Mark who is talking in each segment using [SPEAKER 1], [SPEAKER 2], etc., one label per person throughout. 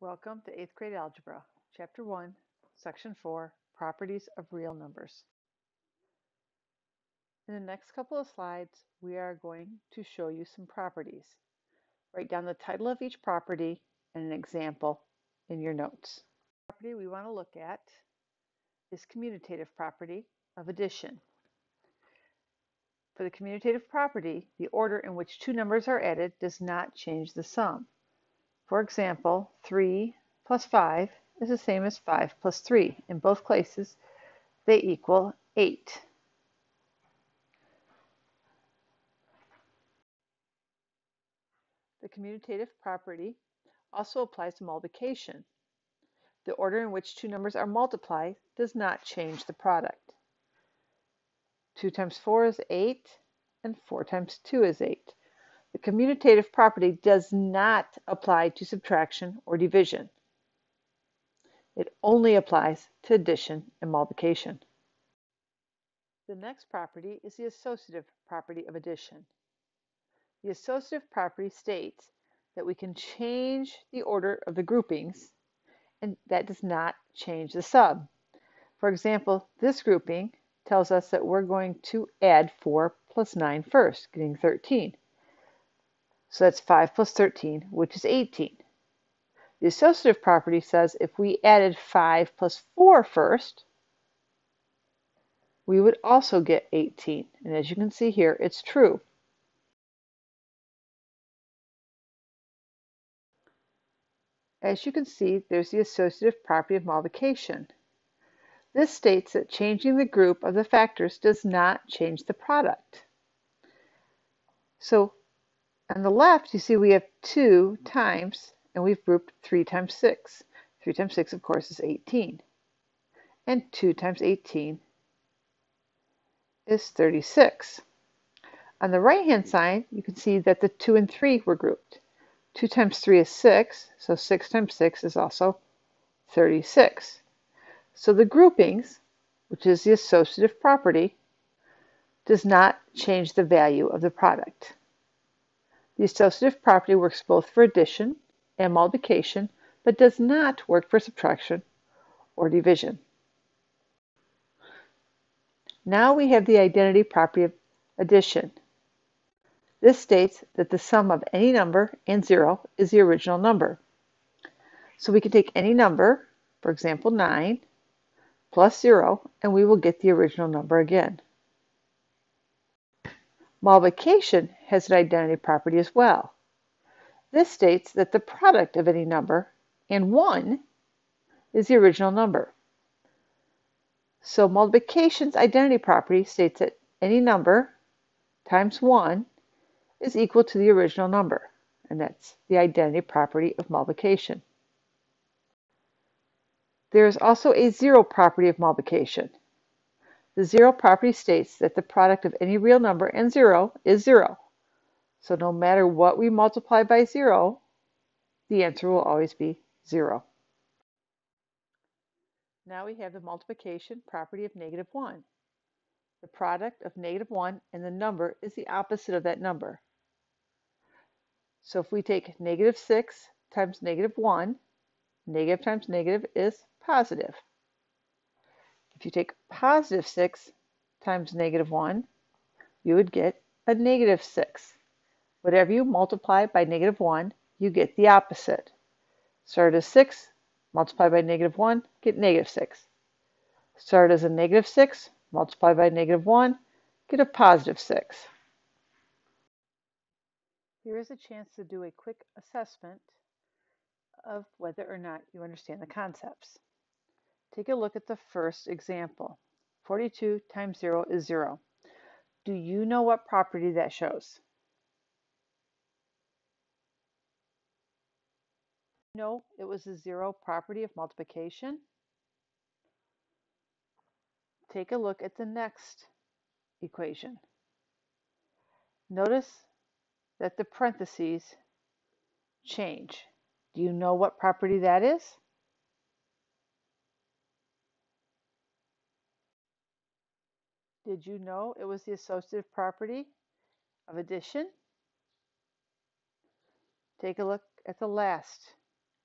[SPEAKER 1] Welcome to 8th grade algebra, chapter 1, section 4, properties of real numbers. In the next couple of slides, we are going to show you some properties. Write down the title of each property and an example in your notes. The property we want to look at is commutative property of addition. For the commutative property, the order in which two numbers are added does not change the sum. For example, 3 plus 5 is the same as 5 plus 3. In both cases, they equal 8. The commutative property also applies to multiplication. The order in which two numbers are multiplied does not change the product. 2 times 4 is 8, and 4 times 2 is 8. The commutative property does not apply to subtraction or division. It only applies to addition and multiplication. The next property is the associative property of addition. The associative property states that we can change the order of the groupings, and that does not change the sum. For example, this grouping tells us that we're going to add 4 plus 9 first, getting 13. So that's 5 plus 13, which is 18. The associative property says if we added 5 plus 4 first, we would also get 18. And as you can see here, it's true. As you can see, there's the associative property of multiplication. This states that changing the group of the factors does not change the product. So on the left, you see we have 2 times, and we've grouped 3 times 6. 3 times 6, of course, is 18. And 2 times 18 is 36. On the right-hand side, you can see that the 2 and 3 were grouped. 2 times 3 is 6, so 6 times 6 is also 36. So the groupings, which is the associative property, does not change the value of the product. The associative property works both for addition and multiplication, but does not work for subtraction or division. Now we have the identity property of addition. This states that the sum of any number and 0 is the original number. So we can take any number, for example 9, plus 0, and we will get the original number again. Multiplication has an identity property as well. This states that the product of any number and 1 is the original number. So multiplication's identity property states that any number times 1 is equal to the original number, and that's the identity property of multiplication. There is also a 0 property of multiplication. The 0 property states that the product of any real number and 0 is 0. So no matter what we multiply by 0, the answer will always be 0. Now we have the multiplication property of -1. The product of -1 and the number is the opposite of that number. So if we take -6 times -1, negative times negative is positive. If you take positive 6 times -1, you would get a -6. Whatever you multiply by -1, you get the opposite. Start as 6, multiply by -1, get -6. Start as a -6, multiply by -1, get a +6. Here is a chance to do a quick assessment of whether or not you understand the concepts. Take a look at the first example. 42 times 0 is 0. Do you know what property that shows? No, it was the 0 property of multiplication. Take a look at the next equation. Notice that the parentheses change. Do you know what property that is? Did you know it was the associative property of addition? Take a look at the last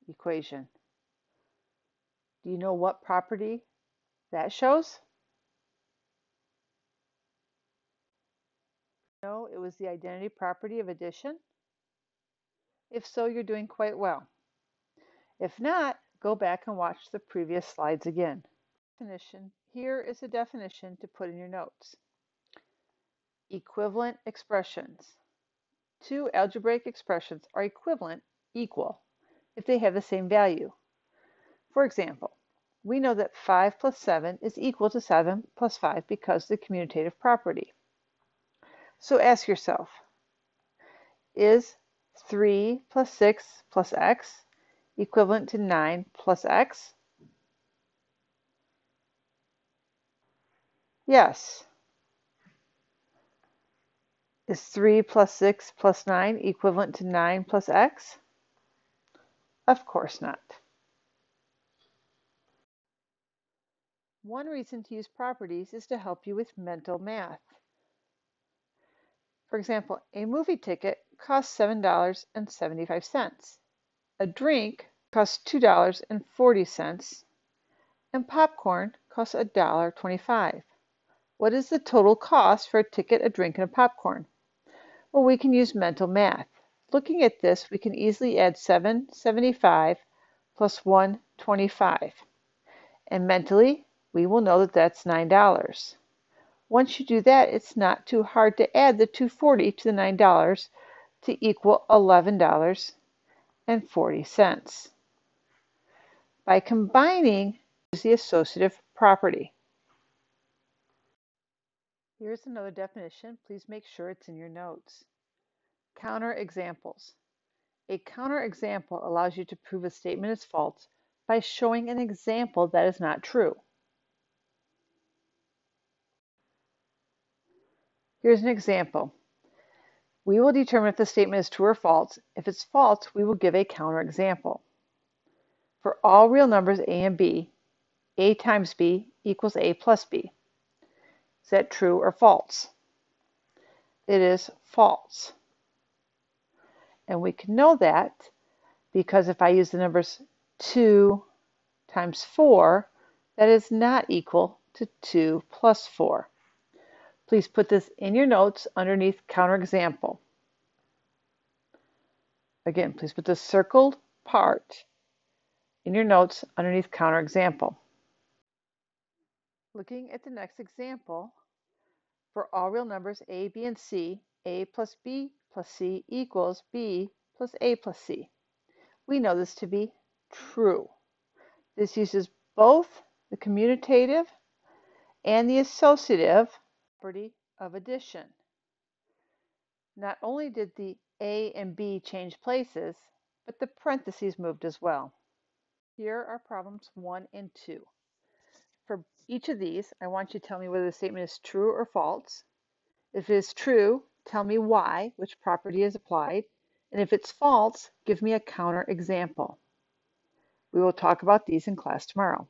[SPEAKER 1] equation. Do you know what property that shows? No, it was the identity property of addition. If so, you're doing quite well. If not, go back and watch the previous slides again. Definition. Here is a definition to put in your notes. Equivalent expressions. Two algebraic expressions are equivalent, equal, if they have the same value. For example, we know that 5 plus 7 is equal to 7 plus 5 because of the commutative property. So ask yourself, is 3 plus 6 plus x equivalent to 9 plus x? Yes. Is 3 plus 6 plus 9 equivalent to 9 plus x? Of course not. One reason to use properties is to help you with mental math. For example, a movie ticket costs $7.75. A drink costs $2.40, and popcorn costs $1.25. What is the total cost for a ticket, a drink, and a popcorn? Well, we can use mental math. Looking at this, we can easily add $7.75 plus $1.25. And mentally, we will know that that's $9. Once you do that, it's not too hard to add the $2.40 to the $9 to equal $11.40. By combining, use the associative property. Here's another definition. Please make sure it's in your notes. Counterexamples. A counterexample allows you to prove a statement is false by showing an example that is not true. Here's an example. We will determine if the statement is true or false. If it's false, we will give a counterexample. For all real numbers a and b, a times b equals a plus b. Is that true or false? It is false. And we can know that because if I use the numbers 2 times 4, that is not equal to 2 plus 4. Please put this in your notes underneath counterexample. Again, please put the circled part in your notes underneath counterexample. Looking at the next example, for all real numbers a, b, and c, a plus b plus c equals b plus a plus c. We know this to be true. This uses both the commutative and the associative property of addition. Not only did the a and b change places, but the parentheses moved as well. Here are problems 1 and 2. For each of these, I want you to tell me whether the statement is true or false. If it is true, tell me why, which property is applied, and if it's false, give me a counterexample. We will talk about these in class tomorrow.